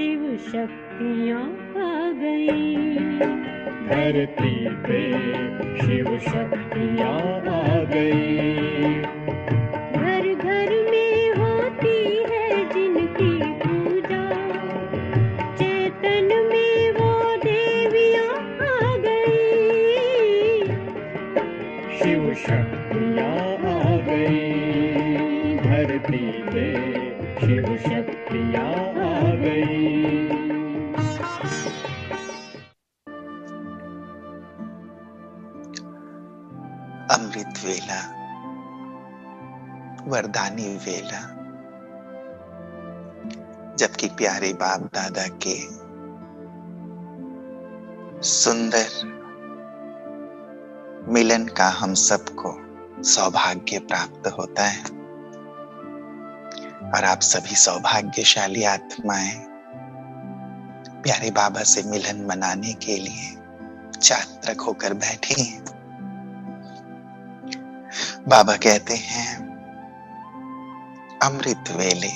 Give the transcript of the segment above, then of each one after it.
शिव शक्तियाँ आ गई। धरती पे शिव शक्तियाँ आ गई। घर घर में होती है जिनकी पूजा, चेतन में वो देवियाँ आ गई। शिव शक्तियाँ आ गई। धरती पे शिव शक्तियाँ आ गई। अमृत वेला, वरदानी वेला, जबकि प्यारे बाप दादा के सुंदर मिलन का हम सबको सौभाग्य प्राप्त होता है और आप सभी सौभाग्यशाली आत्माएं प्यारे बाबा से मिलन मनाने के लिए चातक होकर बैठी हैं। बाबा कहते हैं अमृत वेले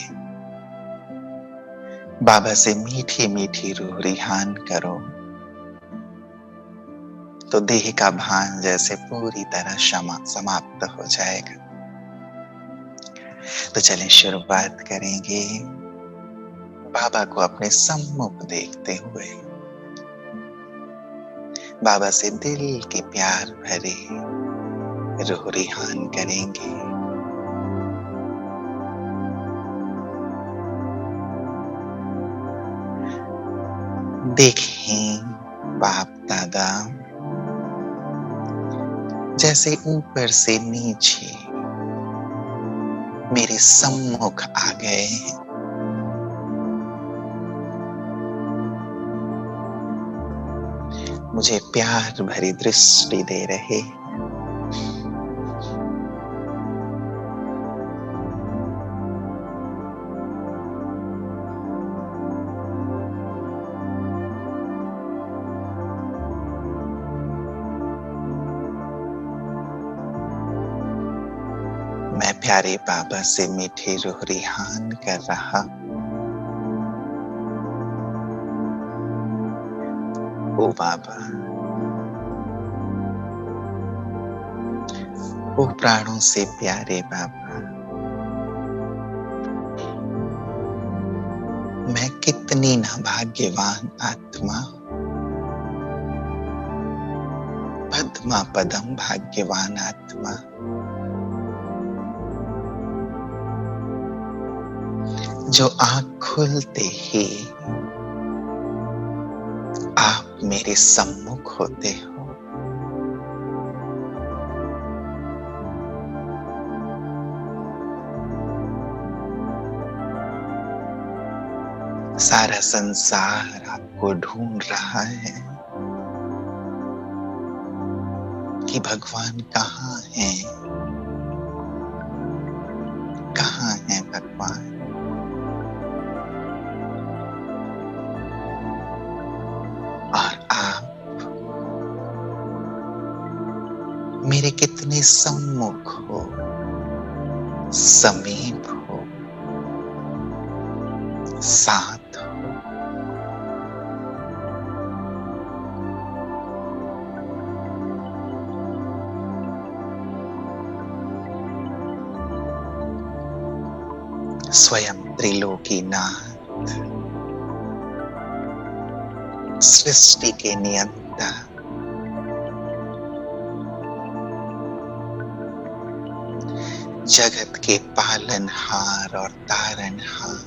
बाबा से मीठी मीठी रूह रिहान करो तो देह का भान जैसे पूरी तरह समाप्त हो जाएगा। तो चलें शुरुआत करेंगे बाबा को अपने सम्मुख देखते हुए, बाबा से दिल के प्यार भरे रूह रिहान करेंगे। देखें बाप दादा जैसे ऊपर से नीचे मेरे सम्मुख आ गए। मुझे प्यार भरी दृष्टि दे रहे। मैं प्यारे बाबा से मीठी रूह रिहान कर रहा। ओ बाबा, ओ प्राणों से प्यारे बाबा, मैं कितनी भाग्यवान आत्मा, पद्मा पदम भाग्यवान आत्मा, जो आंख खुलते ही आप मेरे सम्मुख होते हो। सारा संसार आपको ढूंढ रहा है कि भगवान कहाँ हैं, कहाँ हैं भगवान। और आप मेरे कितने सम्मुख हो, समीप हो, साथ हो। स्वयं त्रिलोकीनाथ, सृष्टि के नियंता, जगत के पालनहार और तारनहार,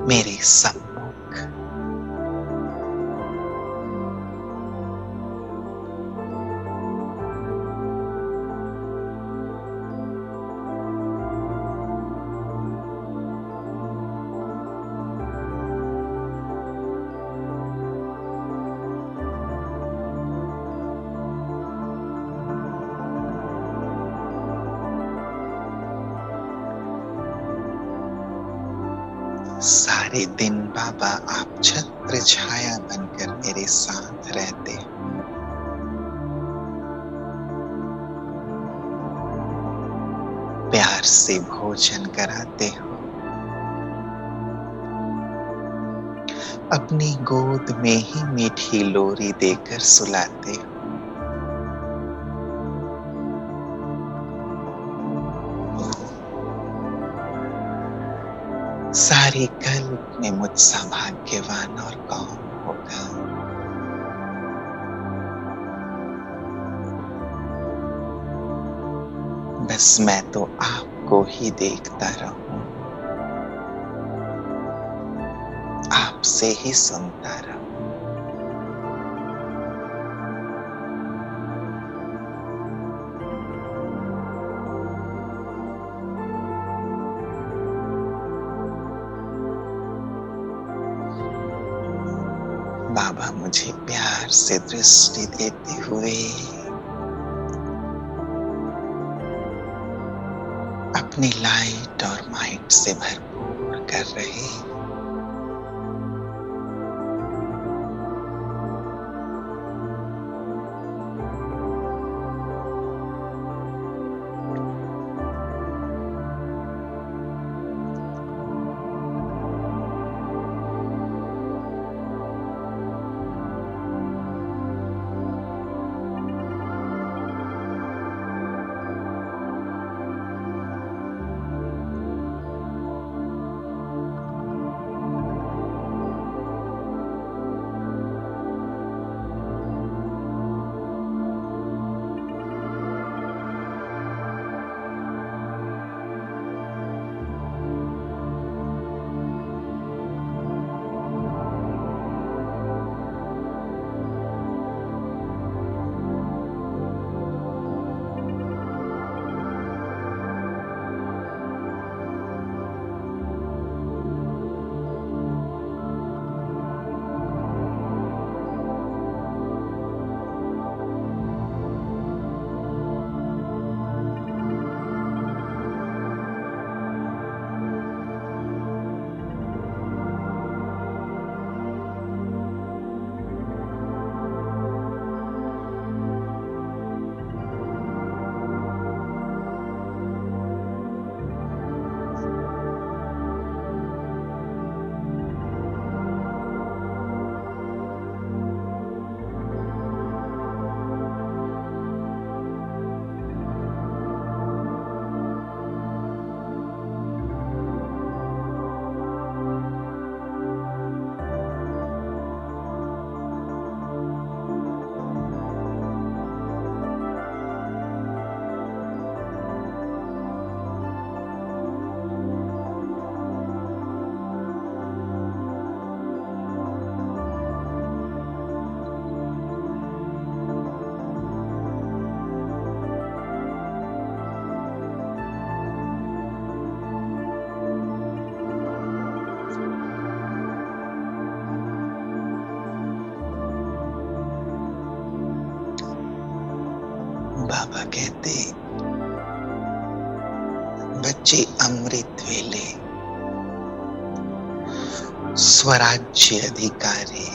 मेरे सम्मुख सारे दिन बाबा आप छत्र छाया बनकर मेरे साथ रहते हो। प्यार से भोजन कराते हो, अपनी गोद में ही मीठी लोरी देकर सुलाते हो। सारे कल्प में मुझसा भाग्यवान और कौन होगा। बस मैं तो आपको ही देखता रहूं, आपसे ही सुनता रहूं। बाबा मुझे प्यार से दृष्टि देते हुए अपनी लाइट और माइट से भरपूर कर रहे हैं। बाबा कहते बच्चे अमृत वेले स्वराज्य अधिकारी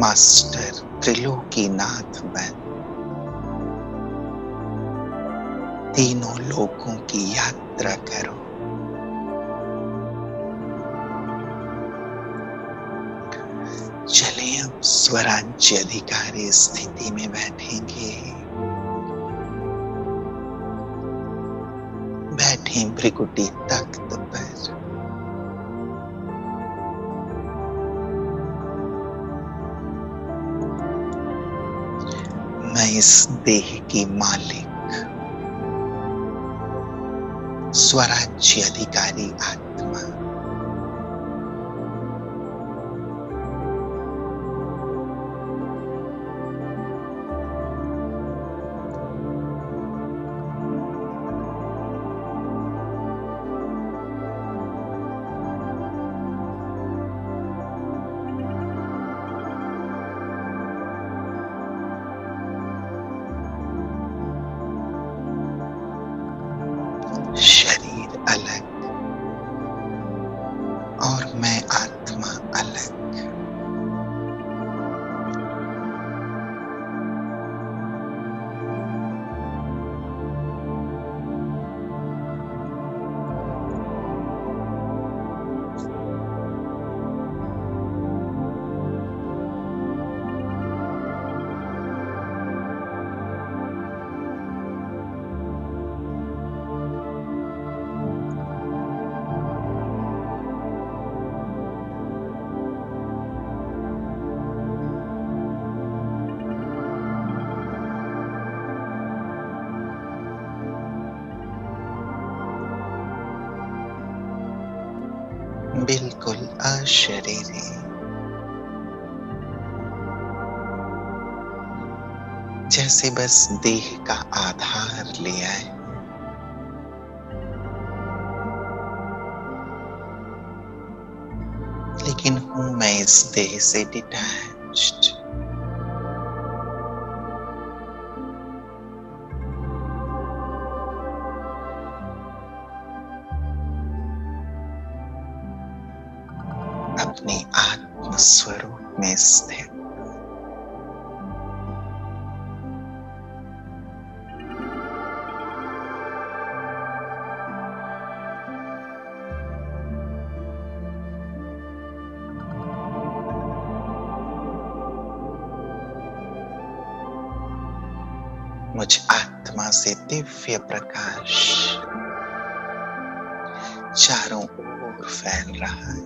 मास्टर त्रिलोकीनाथ बन तीनों लोकों की यात्रा करो। चले अब स्वराज्य अधिकारी स्थिति में बैठेंगे। बैठे भृकुटी तख्त पर। मैं इस देह की मालिक स्वराज्य अधिकारी आत्मा शरीर अलग बिल्कुल अशरीरी, जैसे बस देह का आधार लिया है, लेकिन हूं मैं इस देह से डिटैच्ड। अपने आत्म स्वरूप में स्थित। मुझ आत्मा से दिव्य प्रकाश चारों ओर फैल रहा है।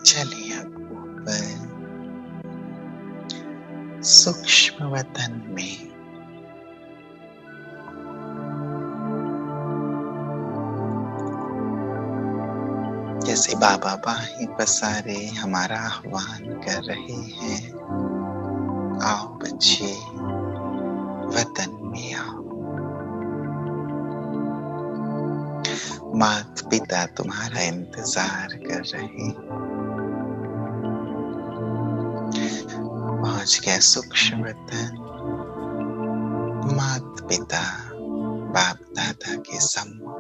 चलिए अब ऊपर सूक्ष्म वतन में जैसे बाबा बाहें पसारे हमारा आह्वान कर रहे हैं, आओ बच्चे वतन में आओ। माता पिता तुम्हारा इंतजार कर रहे हैं। पहुंच गया सूक्ष्म वतन, माता पिता बाप दादा के सम्मुख।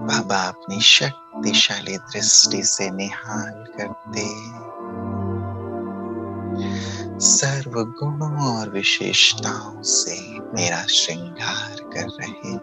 बाबा अपनी शक्तिशाली दृष्टि से निहाल करते सर्व गुणों और विशेषताओं से मेरा श्रृंगार कर रहे।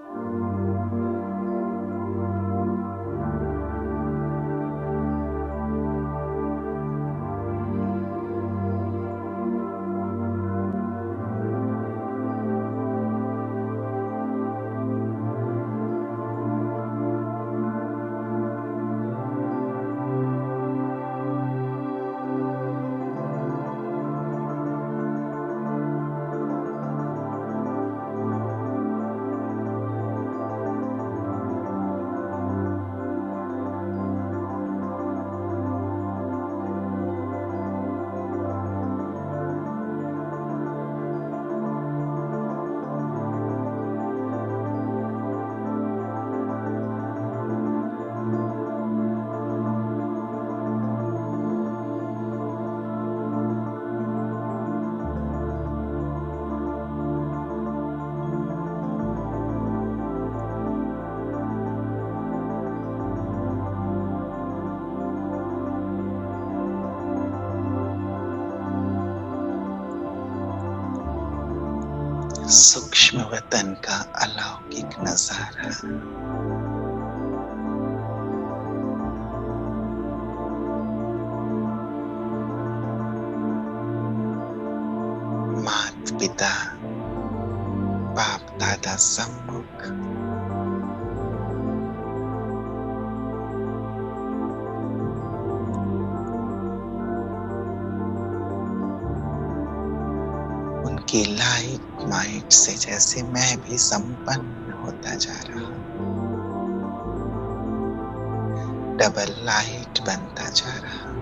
सूक्ष्म वतन का अलौकिक नजारा। माता पिता बाप दादा सम्मुख उनकी लाइट माइट से जैसे मैं भी संपन्न होता जा रहा, डबल लाइट बनता जा रहा।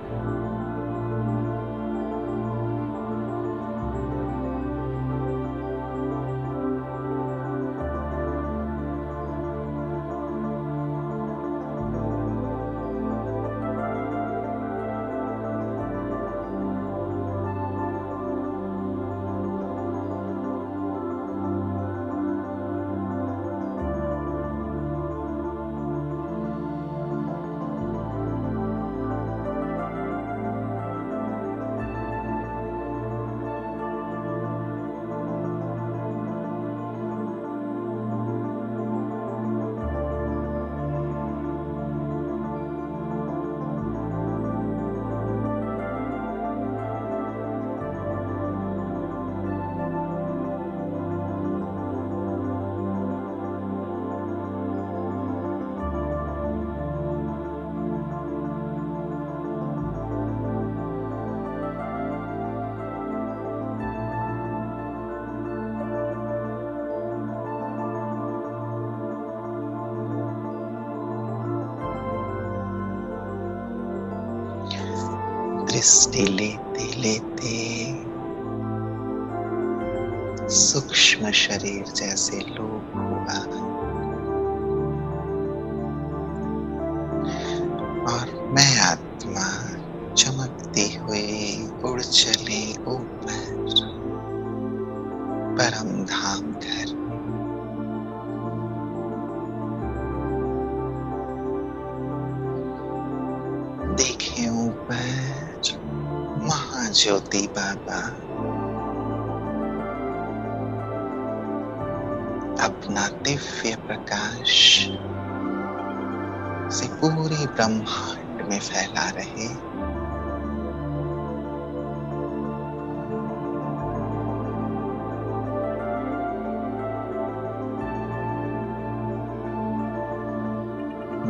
दृष्टि लेते लेते सूक्ष्म शरीर जैसे लोप हुआ और मैं आत्मा चमकती हुई उड़ चली ऊपर परम धाम घर। देखे ऊपर महाज्योति बाबा अपना दिव्य प्रकाश से पूरे ब्रह्मांड में फैला रहे।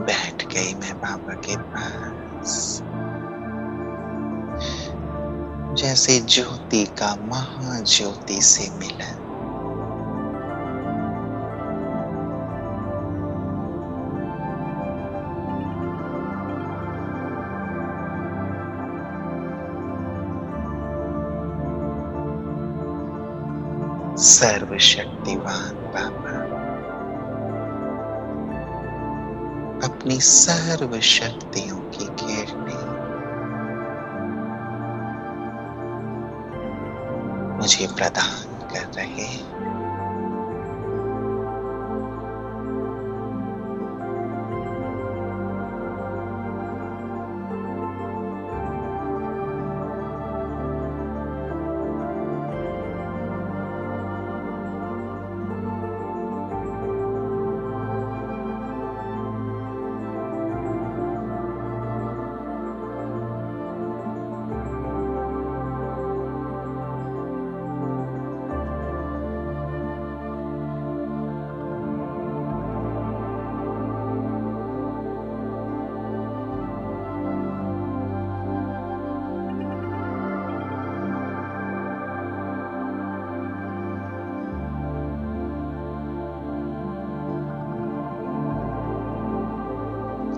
बैठ गई मैं बाबा के पास, जैसे ज्योति का महाज्योति से मिलन। सर्वशक्तिवान बाबा अपनी सर्व शक्तियों की किरणें मुझे प्रदान कर रहे हैं।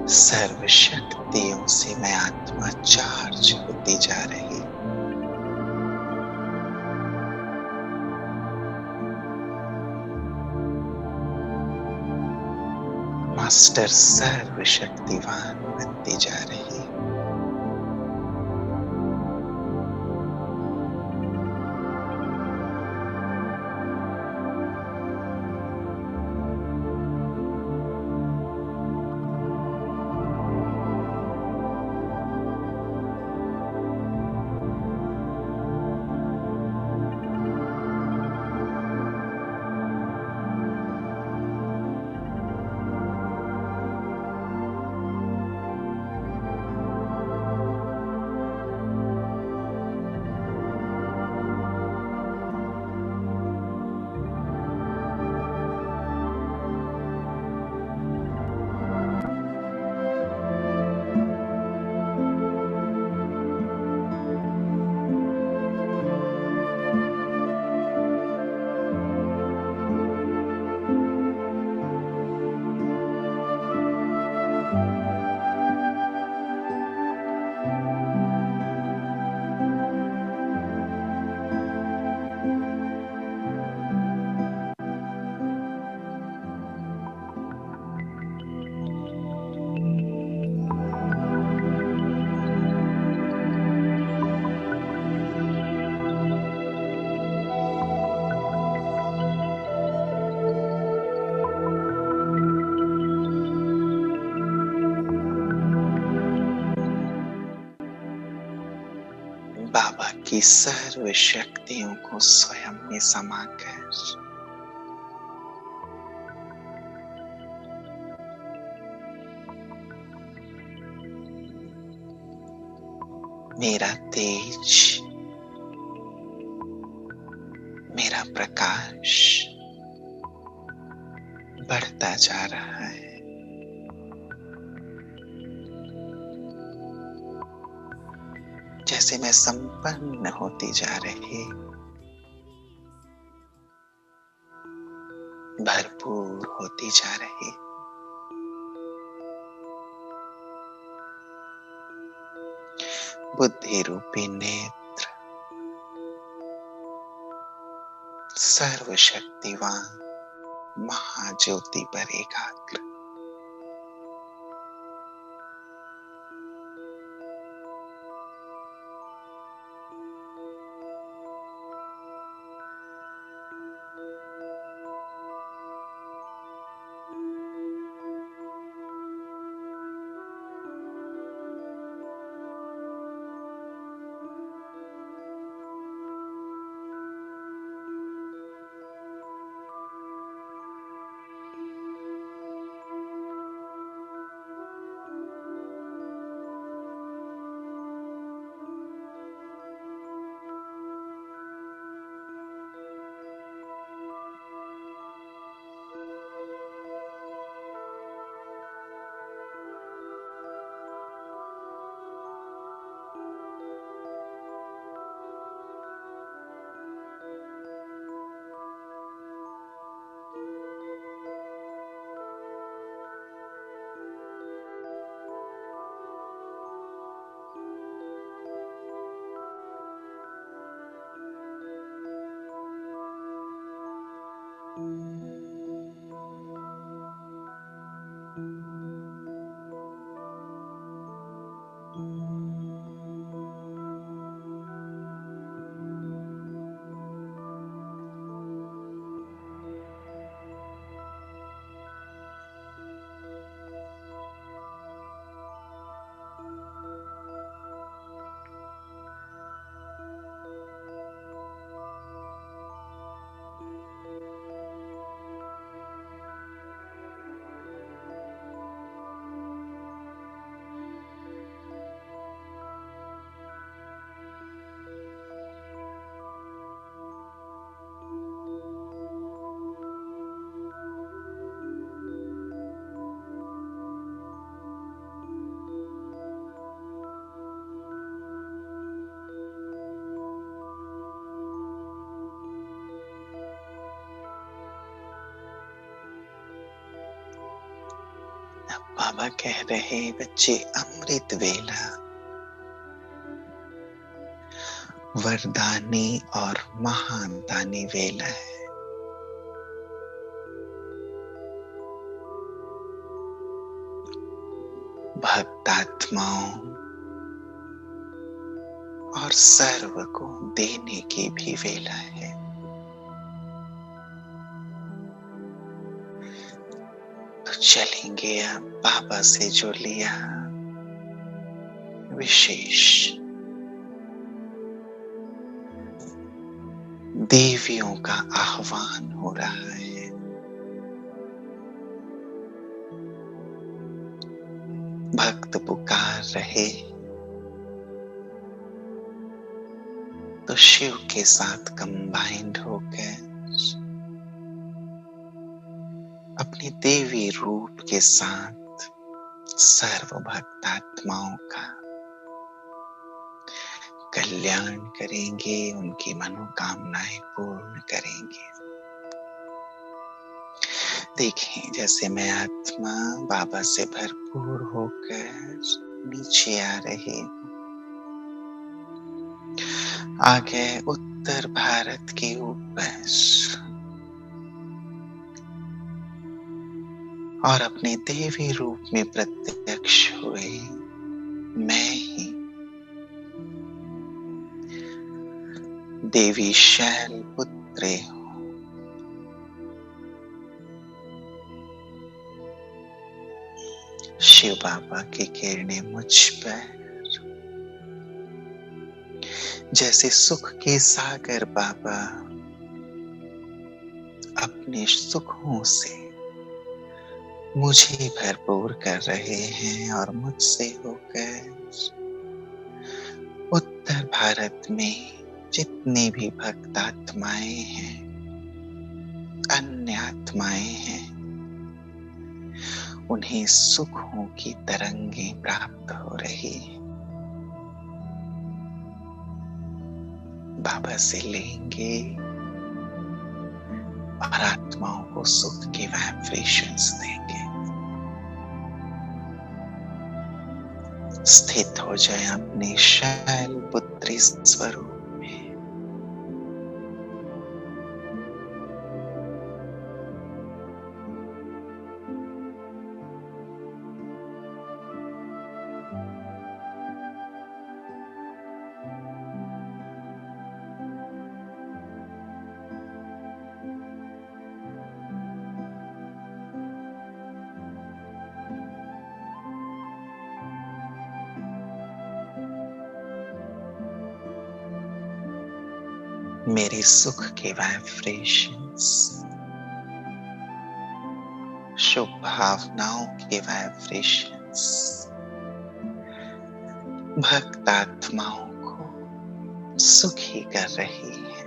सर्व शक्तियों से मैं आत्मा चार्ज होती जा रही। मास्टर सर्व शक्तिवान बनती जा रही। बाबा की सर्व शक्तियों को स्वयं में समाकर मेरा तेज, मेरा प्रकाश बढ़ता जा रहा है। जैसे मैं संपन्न होती जा रही, भरपूर होती जा रही। बुद्धि रूपी नेत्र सर्वशक्तिवान महाज्योति पर एकाग्र। बाबा कह रहे बच्चे, अमृत वेला वरदानी और महान दानी वेला है। भक्तात्माओं और सर्व को देने की भी वेला है। तो चलेंगे अब बाबा से जो लिया विशेष देवियों का आह्वान हो रहा है। भक्त पुकार रहे तो शिव के साथ कंबाइंड होकर अपने देवी रूप के साथ सर्व भक्तात्माओं का कल्याण करेंगे, उनकी मनोकामनाएं पूर्ण करेंगे। देखें, जैसे मैं आत्मा बाबा से भरपूर होकर नीचे आ रही हूं, आगे उत्तर भारत के ऊपर और अपने देवी रूप में प्रत्यक्ष हुए मैं ही देवी शैल पुत्री हूं। शिव बाबा की किरणें मुझ पर जैसे सुख के सागर बाबा अपने सुखों से मुझे भरपूर कर रहे हैं और मुझसे होकर उत्तर भारत में जितनी भी भक्त आत्माएं हैं, अन्य आत्माएं हैं, उन्हें सुखों की तरंगें प्राप्त हो रही हैं। बाबा से लेंगे और आत्माओं को सुख के वाइब्रेशंस देंगे। स्थित हो जाए अपने शैलपुत्री स्वरूप में। मेरे सुख के वाइब्रेशंस, शुभ भावनाओं के वाइब्रेशंस भक्त आत्माओं को सुखी कर रही है।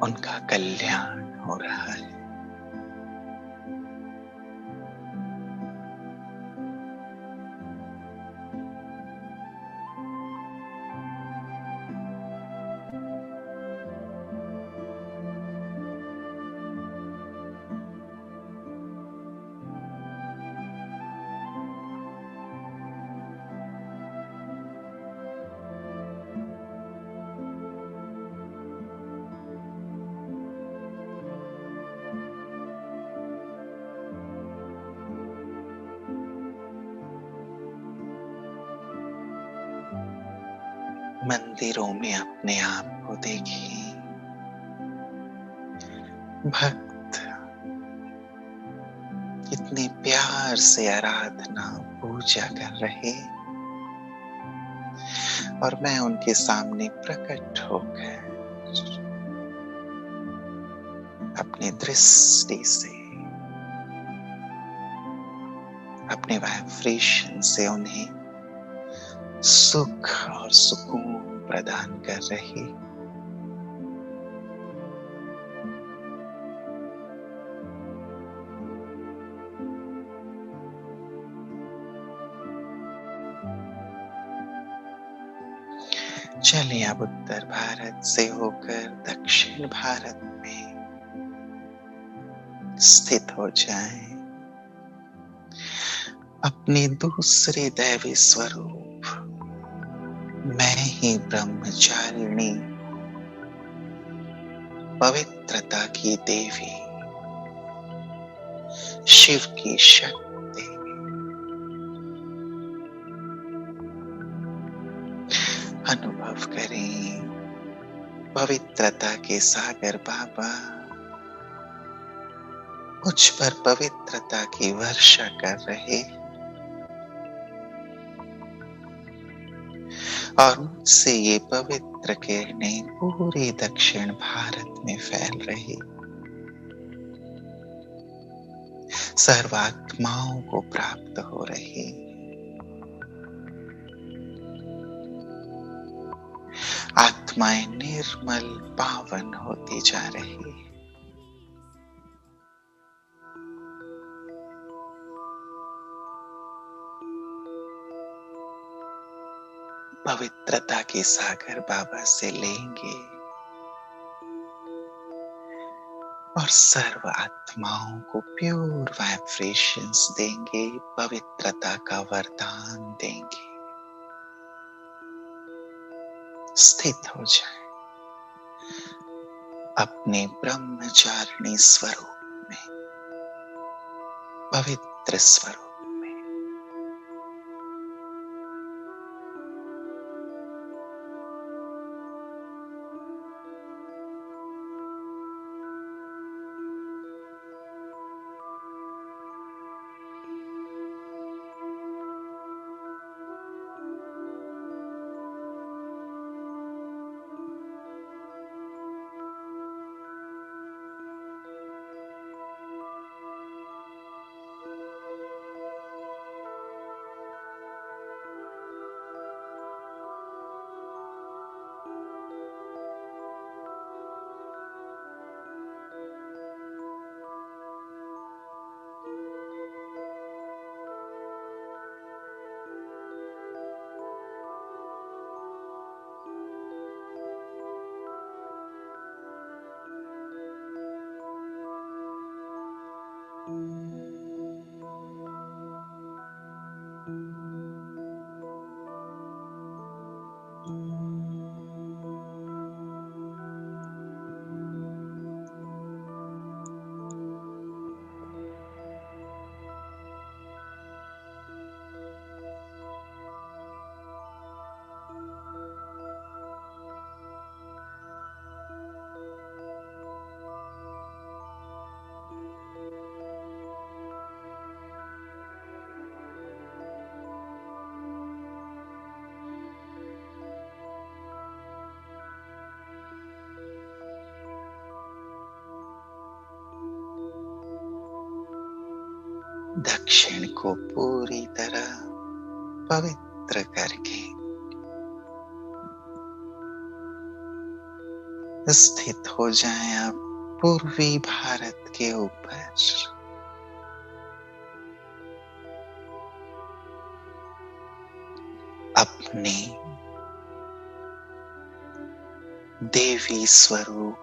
उनका कल्याण हो रहा है। मंदिरों में अपने आप को देखिए, भक्त कितने प्यार से आराधना पूजा कर रहे, और मैं उनके सामने प्रकट होकर अपनी दृष्टि से, अपने वाइब्रेशन से उन्हें सुख और सुकून प्रदान कर रही। चलिए अब उत्तर भारत से होकर दक्षिण भारत में स्थित हो जाएं। अपने दूसरे दैवी स्वरूप मैं ही ब्रह्मचारिणी, पवित्रता की देवी, शिव की शक्ति अनुभव करें। पवित्रता के सागर बाबा मुझ पर पवित्रता की वर्षा कर रहे, और मुझसे ये पवित्र किरणें पूरे दक्षिण भारत में फैल रही, सर्वात्माओं को प्राप्त हो रही। आत्माएं निर्मल पावन होती जा रही। पवित्रता के सागर बाबा से लेंगे और सर्व आत्माओं को प्योर वाइब्रेशंस देंगे, पवित्रता का वरदान देंगे। स्थित हो जाए अपने ब्रह्मचारिणी स्वरूप में, पवित्र स्वरूप। दक्षिण को पूरी तरह पवित्र करके स्थित हो जाएं आप पूर्वी भारत के ऊपर। अपने देवी स्वरूप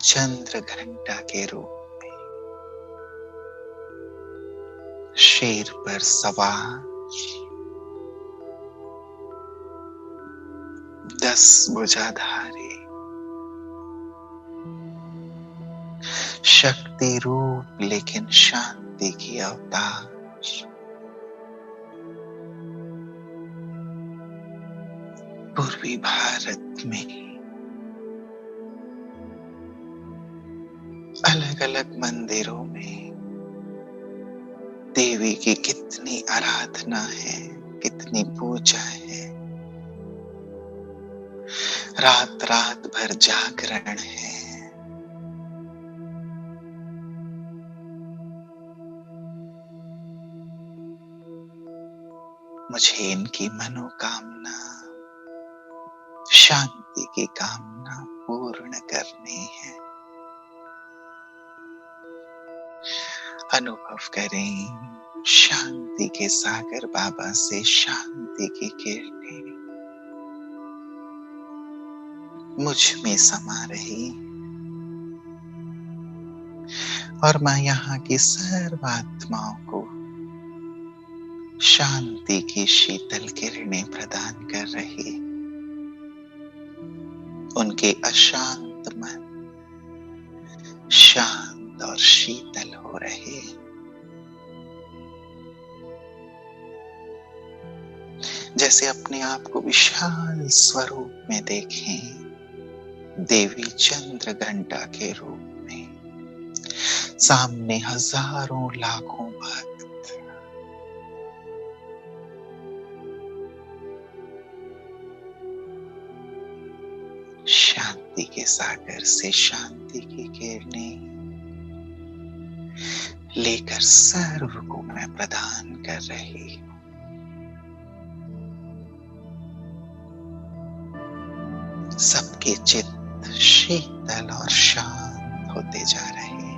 चंद्र घंटा के रूप में शेर पर सवार 10 भुजाधारी शक्ति रूप लेकिन शांति की अवतार पूर्वी भारत में अलग अलग मंदिरों में देवी की कितनी आराधना है, कितनी पूजा है, रात रात भर जागरण है। मुझे इनकी मनोकामना, शांति की कामना पूर्ण करनी है। अनुभव करें शांति के सागर बाबा से शांति की किरणें मुझ में समा रही और मैं यहाँ की सर्व आत्माओं को शांति की शीतल किरणें प्रदान कर रही। उनके अशांत मन शांत और शीतल हो रहे। जैसे अपने आप को विशाल स्वरूप में देखें, देवी चंद्र घंटा के रूप में, सामने हजारों लाखों भक्त शांति के सागर से शांति की किरणें लेकर सर्व को मैं प्रदान कर रही हूं। सबके चित्त शीतल और शांत होते जा रहे हैं।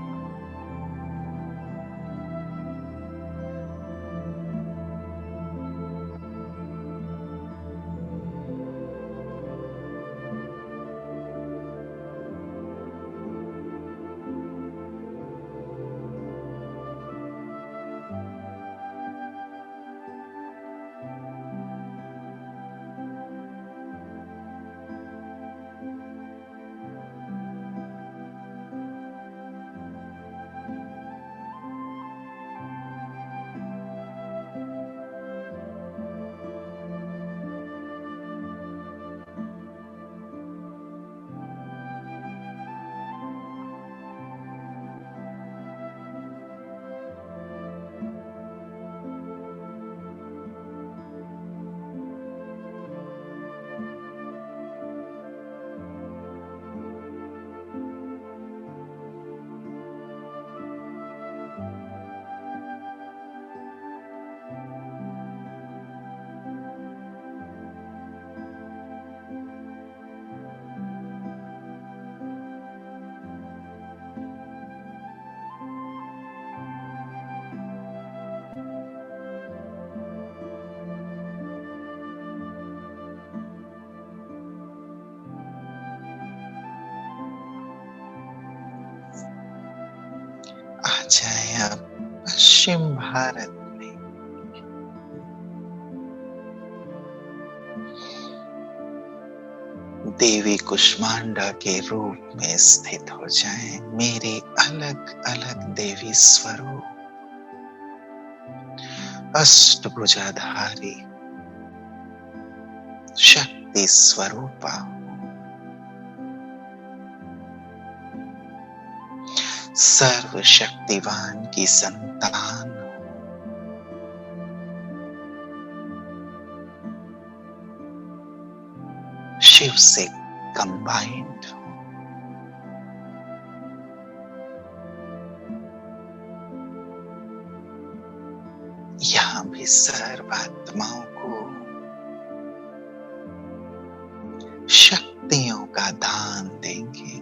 आ जाए अब पश्चिम भारत में। देवी कुष्मांडा के रूप में स्थित हो जाएं। मेरे अलग अलग देवी स्वरूप अष्टभुजाधारी शक्ति स्वरूपा सर्वशक्तिवान की संतान शिव से कंबाइंड यहाँ भी सर्वात्माओं को शक्तियों का दान देंगे।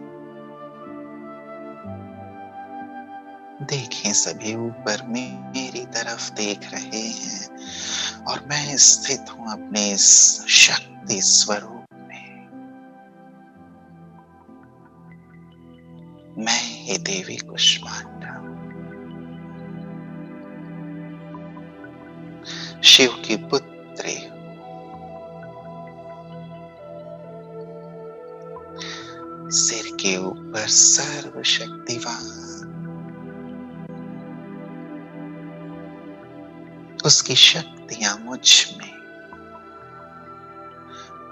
देखें, सभी ऊपर मेरी तरफ देख रहे हैं और मैं स्थित हूं अपने इस शक्ति स्वरूप में। मैं ही देवी कुष्मांडा, शिव की पुत्री हूं। सिर के ऊपर सर्वशक्तिवान, उसकी शक्तियां मुझ में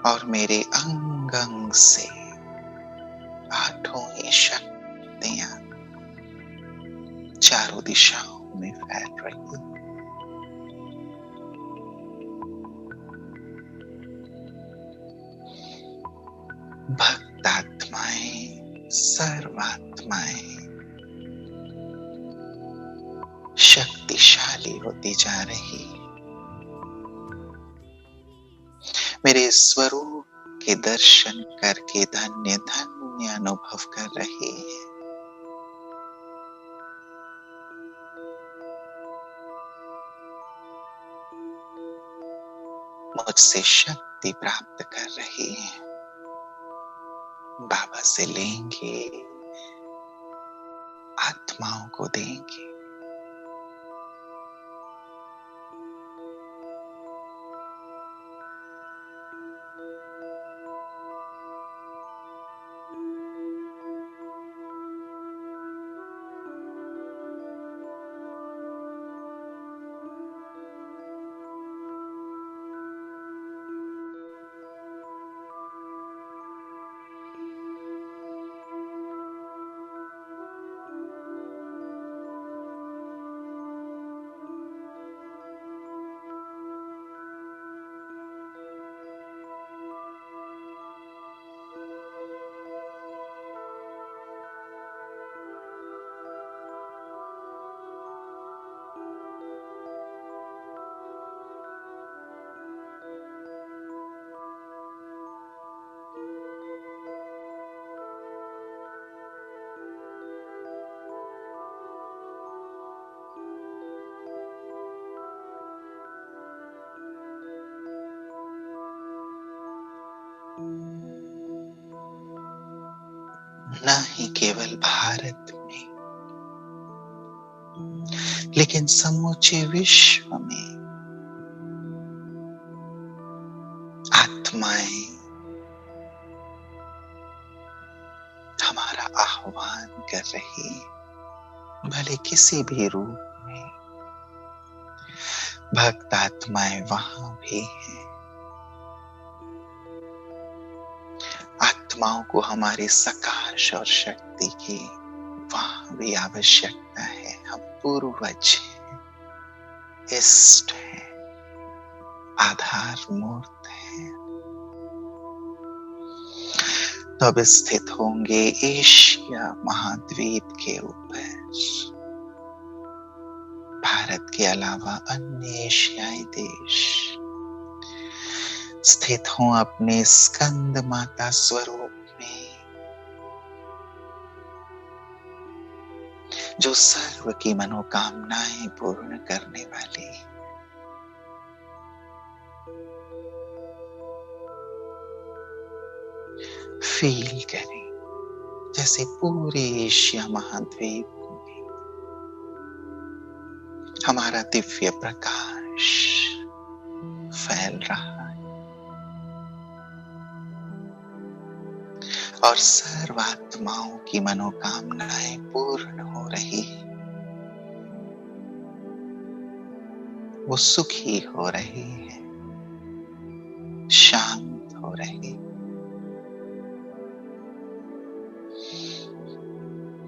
और मेरे अंग अंग से आठों ही शक्तियां चारों दिशाओं में फैल रही। भक्तात्माएं, सर्वात्माएं शक्तिशाली होती जा रही, मेरे स्वरूप के दर्शन करके धन्य धन्य अनुभव कर रही है। मुझसे शक्ति प्राप्त कर रही है। बाबा से लेंगे, आत्माओं को देंगे। न ही केवल भारत में, लेकिन समूचे विश्व में आत्माएं हमारा आह्वान कर रही, भले किसी भी रूप में। भक्त आत्माएं वहां भी हैं। आत्माओं को हमारी सकाश और शक्ति की वहां भी आवश्यकता है। हम पूर्वज हैं, इष्ट हैं, आधार मूर्त हैं। तो अब स्थित होंगे एशिया महाद्वीप के ऊपर। भारत के अलावा अन्य एशियाई देश स्थित हों अपने स्कंद माता स्वरूप में, जो सर्व की मनोकामनाएं पूर्ण करने वाली। फील करें जैसे पूरे एशिया महाद्वीप में हमारा दिव्य प्रकाश फैल रहा है और सर्वात्माओं की मनोकामनाएं पूर्ण हो रही है। वो सुखी हो रही है, शांत हो रही है।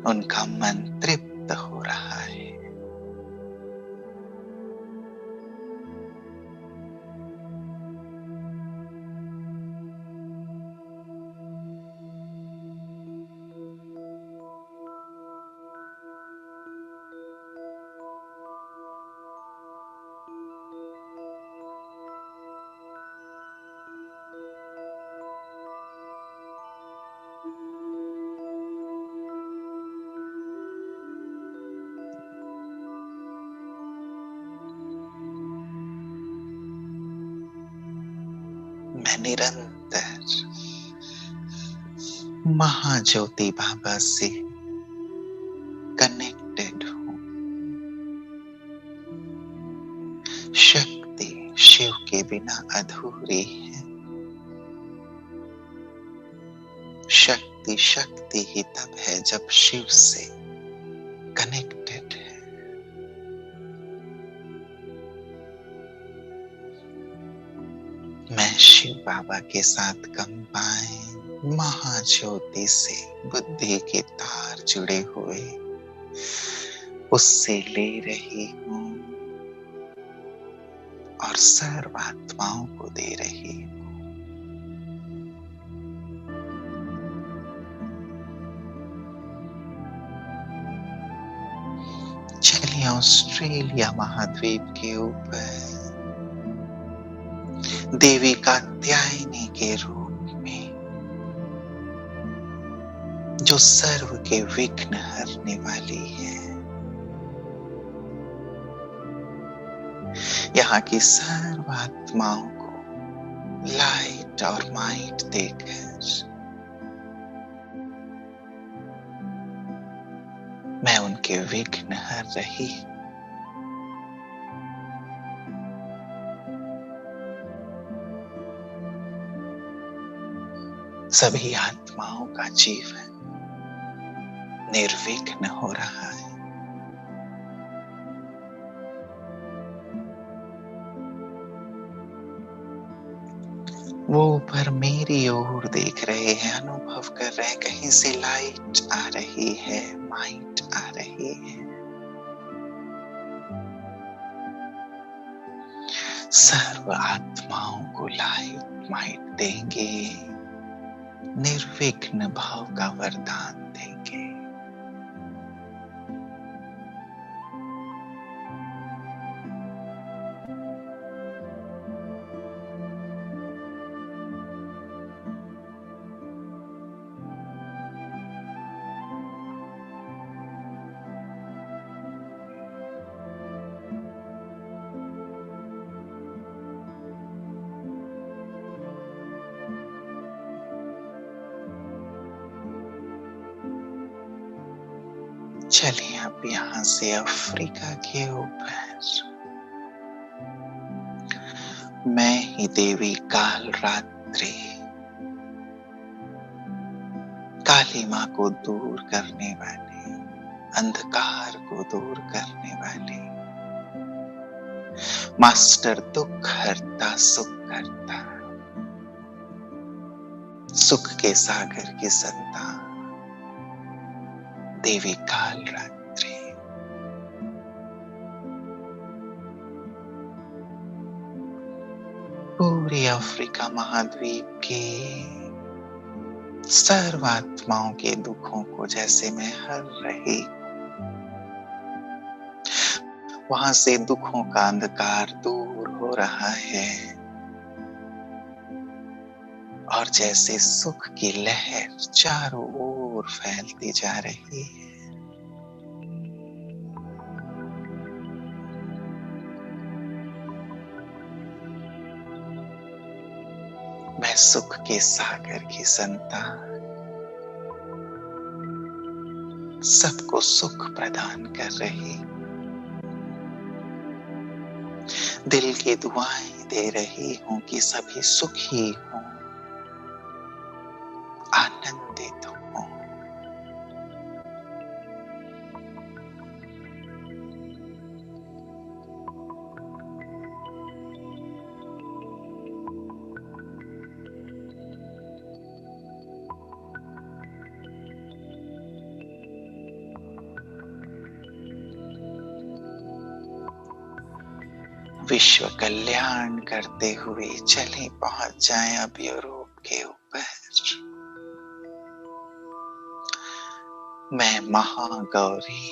उनका मन तृप्त हो रहा है। मैं निरंतर महाज्योति बाबा से कनेक्टेड हूं। शक्ति शिव के बिना अधूरी है। शक्ति शक्ति ही तब है जब शिव से कनेक्टेड है। मैं शिव बाबा के साथ कंबाइन महाज्योति से बुद्धि के तार जुड़े हुए उससे ले रही हूं और सर्वात्माओं को दे रही हूं। चलिए ऑस्ट्रेलिया महाद्वीप के ऊपर देवी कात्यायनी के रूप में जो सर्व के विघ्न हरने वाली है, यहाँ की सर्व आत्माओं को लाइट और माइट देकर मैं उनके विघ्न हर रही। सभी आत्माओं का जीवन निर्विघ्न हो रहा है। वो ऊपर मेरी ओर देख रहे हैं, अनुभव कर रहे हैं, कहीं से लाइट आ रही है, माइट आ रही है। सर्व आत्माओं को लाइट माइट देंगे, निर्विघ्न भाव का वरदान देंगे। चलिए अब यहां से अफ्रीका के ऊपर मैं ही देवी काल रात्रि काली मां को दूर करने वाली, अंधकार को दूर करने वाली, मास्टर दुख हरता सुख करता, सुख के सागर की संतान देवी काल रात्रि पूरी अफ्रीका महाद्वीप के सर्व आत्माओं के दुखों को जैसे मैं हर रही, वहां से दुखों का अंधकार दूर हो रहा है और जैसे सुख की लहर चारों ओर फैलती जा रही है। मैं सुख के सागर की संतान सबको सुख प्रदान कर रही, दिल की दुआएं दे रही हूं कि सभी सुखी हों, आनंदित हों। विश्व कल्याण करते हुए चले पहुंच जाएं अब यूरोप के ऊपर। मैं महागौरी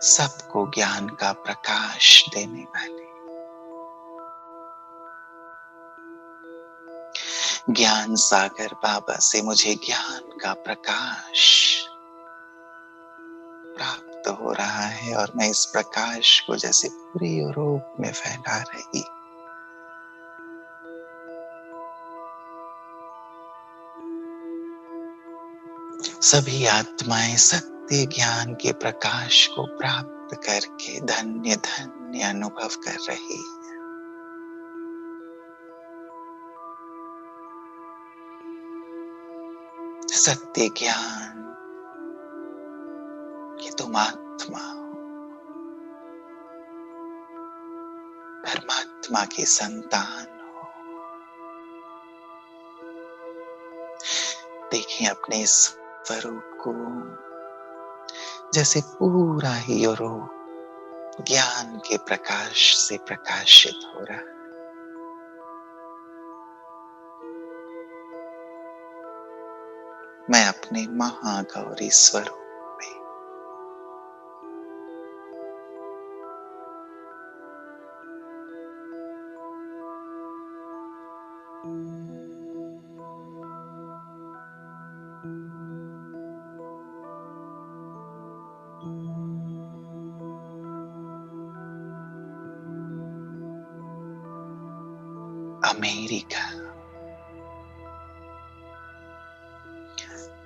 सबको ज्ञान का प्रकाश देने वाली, ज्ञान सागर बाबा से मुझे ज्ञान का प्रकाश प्राप्त हो रहा है और मैं इस प्रकाश को जैसे पूरे यूरोप में फैला रही। सभी आत्माएं सत्य ज्ञान के प्रकाश को प्राप्त करके धन्य धन्य अनुभव कर रही है। सत्य ज्ञान कि तुम आत्मा हो, परमात्मा की संतान हो। देखिए अपने स्वरूप को जैसे पूरा ही रूप ज्ञान के प्रकाश से प्रकाशित हो रहा है। मैं अपने महागौरी स्वरूप में अमेरिका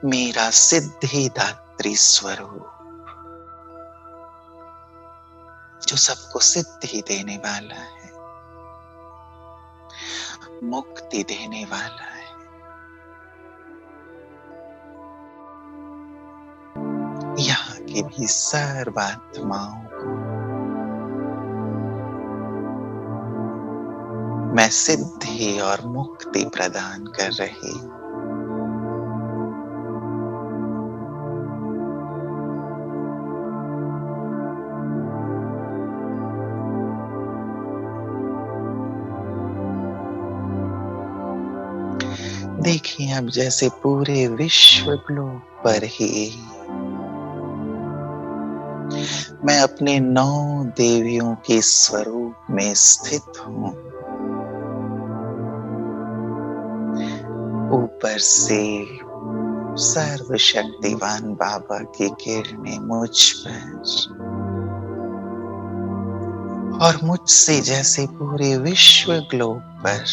मेरा सिद्धिदात्री स्वरूप जो सबको सिद्धि देने वाला है, मुक्ति देने वाला है, यहाँ की भी सर्व आत्माओं को मैं सिद्धि और मुक्ति प्रदान कर रही हूं। देखिए अब जैसे पूरे विश्व ग्लोब पर ही मैं अपने 9 देवियों के स्वरूप में स्थित हूं। ऊपर से सर्वशक्तिवान बाबा की किरणें मुझ पर और मुझसे जैसे पूरे विश्व ग्लोब पर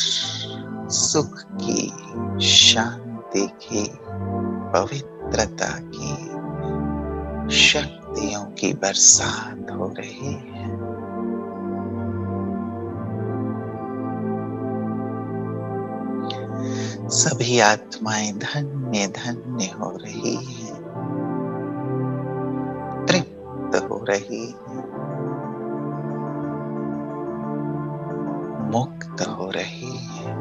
सुख की, शांति की, पवित्रता की, शक्तियों की बरसात हो रही है। सभी आत्माएं धन्य धन्य हो रही है, तृप्त हो रही है, मुक्त हो रही है।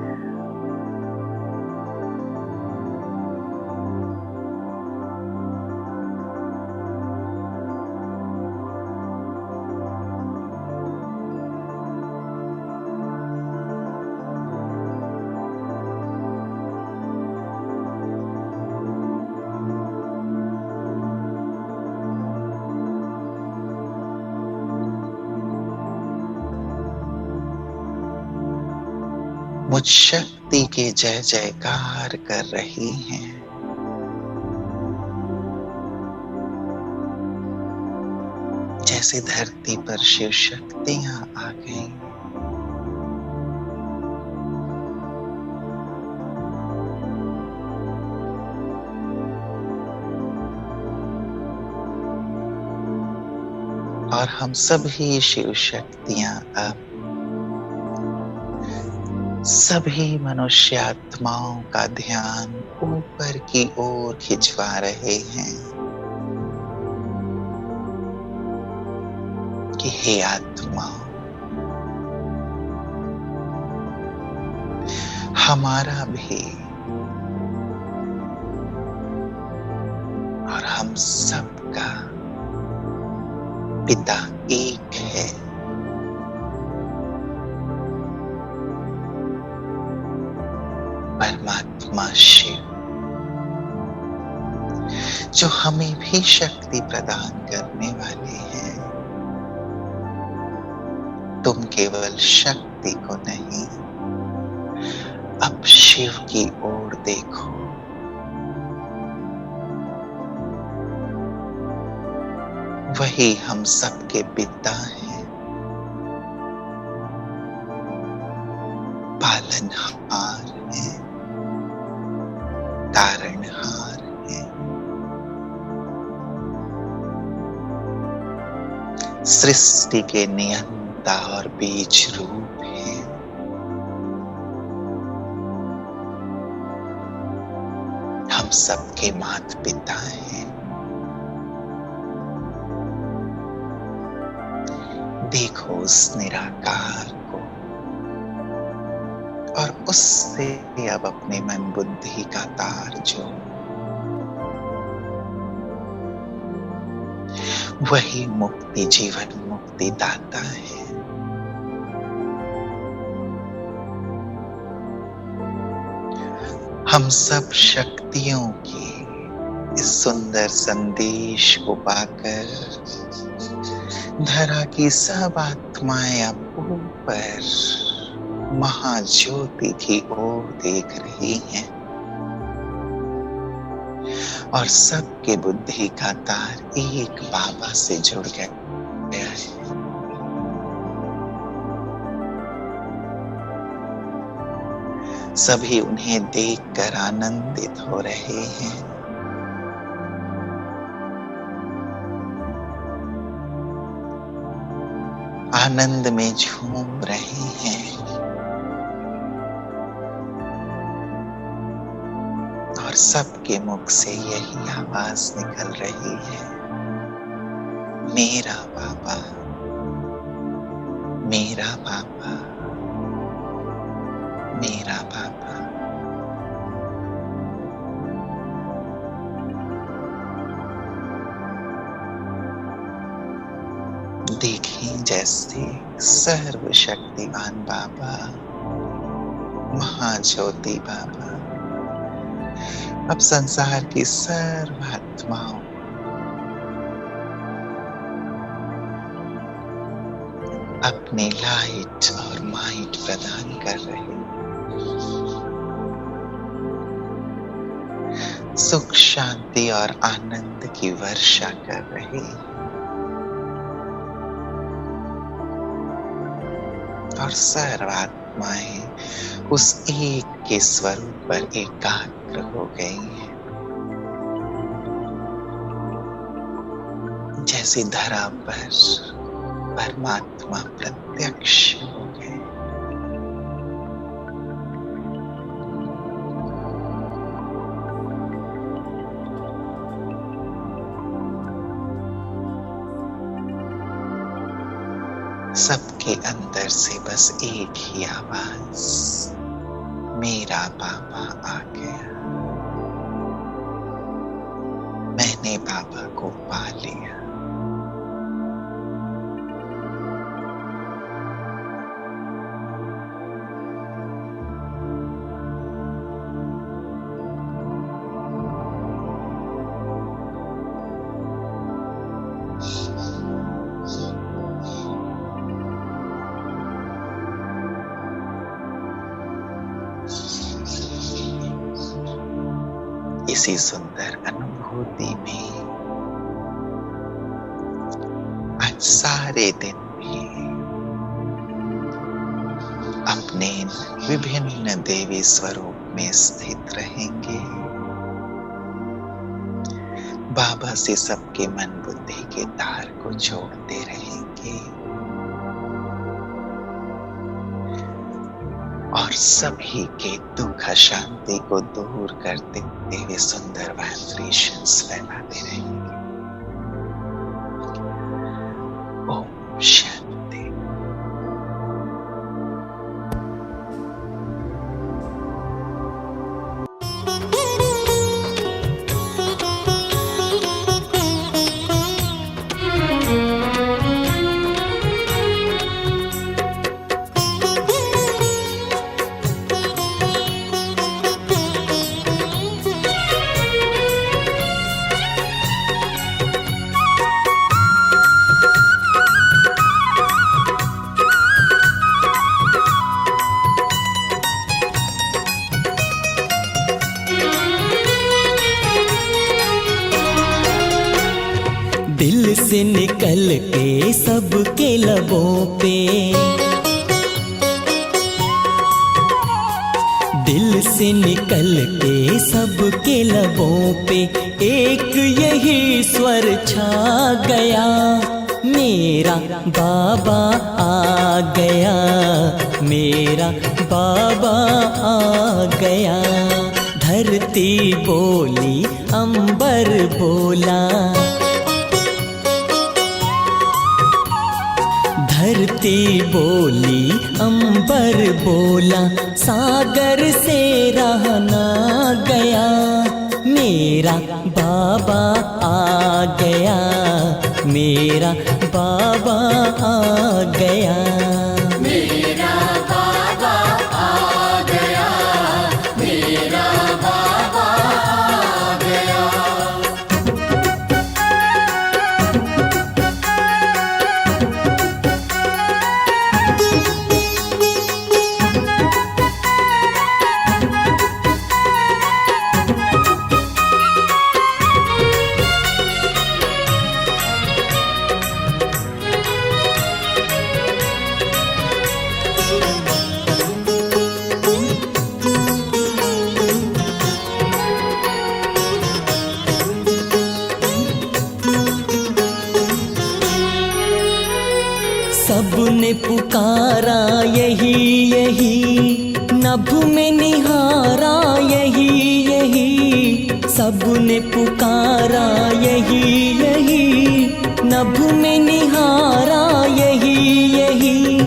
मुझ शक्ति के जय जयकार कर रही हैं। जैसे धरती पर शिव शक्तियां आ गई। और हम सभी शिव शक्तियां अब सभी मनुष्य आत्माओं का ध्यान ऊपर की ओर खिंचवा रहे हैं कि हे आत्माओं, हमारा भी और हम सबका पिता एक है। परमात्मा शिव, जो हमें भी शक्ति प्रदान करने वाले हैं। तुम केवल शक्ति को नहीं, अब शिव की ओर देखो। वही हम सबके पिता हैं, पालनहार हैं, तारणहार हैं, सृष्टि के नियंता और बीज रूप हैं। हम सबके माता पिता हैं। देखो उस निराकार को और उससे अब अपने मन बुद्धि का तार जोड़। वही मुक्ति, जीवन मुक्ति दाता है। हम सब शक्तियों की इस सुंदर संदेश को पाकर धरा की सब आत्माएं अब ऊपर महाज्योति की ओर देख रही हैं और सबके बुद्धि का तार एक बाबा से जुड़ गया है। सभी उन्हें देखकर आनंदित हो रहे हैं। आनंद में झूम रहे हैं और सबके मुख से यही आवाज निकल रही है, मेरा बाबा, मेरा बाबा, मेरा बाबा। देखें जैसे सर्वशक्तिमान बाबा, महाज्योति बाबा अब संसार की सर्व आत्माओं अपने लाइट और माइट प्रदान कर रहे हैं। सुख, शांति और आनंद की वर्षा कर रहे हैं और सर्व आत्माएं उस एक के स्वरूप पर एकाग्र हो गई हैं। जैसे धरा पर परमात्मा प्रत्यक्ष हो गए। सबके अंदर से बस एक ही आवाज, मेरा बाबा आ गया, मैंने बाबा को पा लिया। इसी सुंदर अनुभूति में आज सारे दिन भी अपने विभिन्न देवी स्वरूप में स्थित रहेंगे। बाबा से सबके मन बुद्धि के तार को जोड़ते रहेंगे और सभी के दुख अशांति को दूर करते हुए सुंदर वाइब्रेशंस फैलाते रहेंगे। ओम शांति। दिल से निकल के सबके लबों पे, दिल से निकल के सबके लबों पे एक यही स्वर छा गया, मेरा बाबा आ गया, मेरा बाबा आ गया। धरती बोली अंबर बोला, धरती बोली अंबर बोला, सागर से रहा ना गया। मेरा बाबा आ गया, मेरा बाबा आ गया। मेरा बाबा आ गया, मेरा बाबा आ गया। सबने पुकारा यही यही, नभ में निहारा यही यही। सबने पुकारा यही यही, नभ में निहारा यही यही।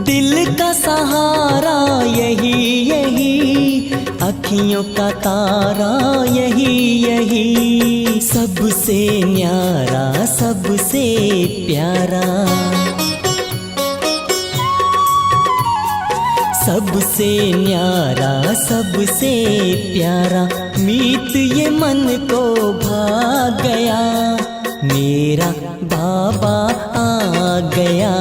दिल का सहारा यही यही, अखियों का तारा यही यही। सबसे न्यारा सबसे प्यारा, सबसे न्यारा सबसे प्यारा। मीत ये मन को भा गया, मेरा बाबा आ गया,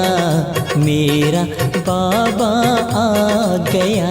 मेरा बाबा आ गया।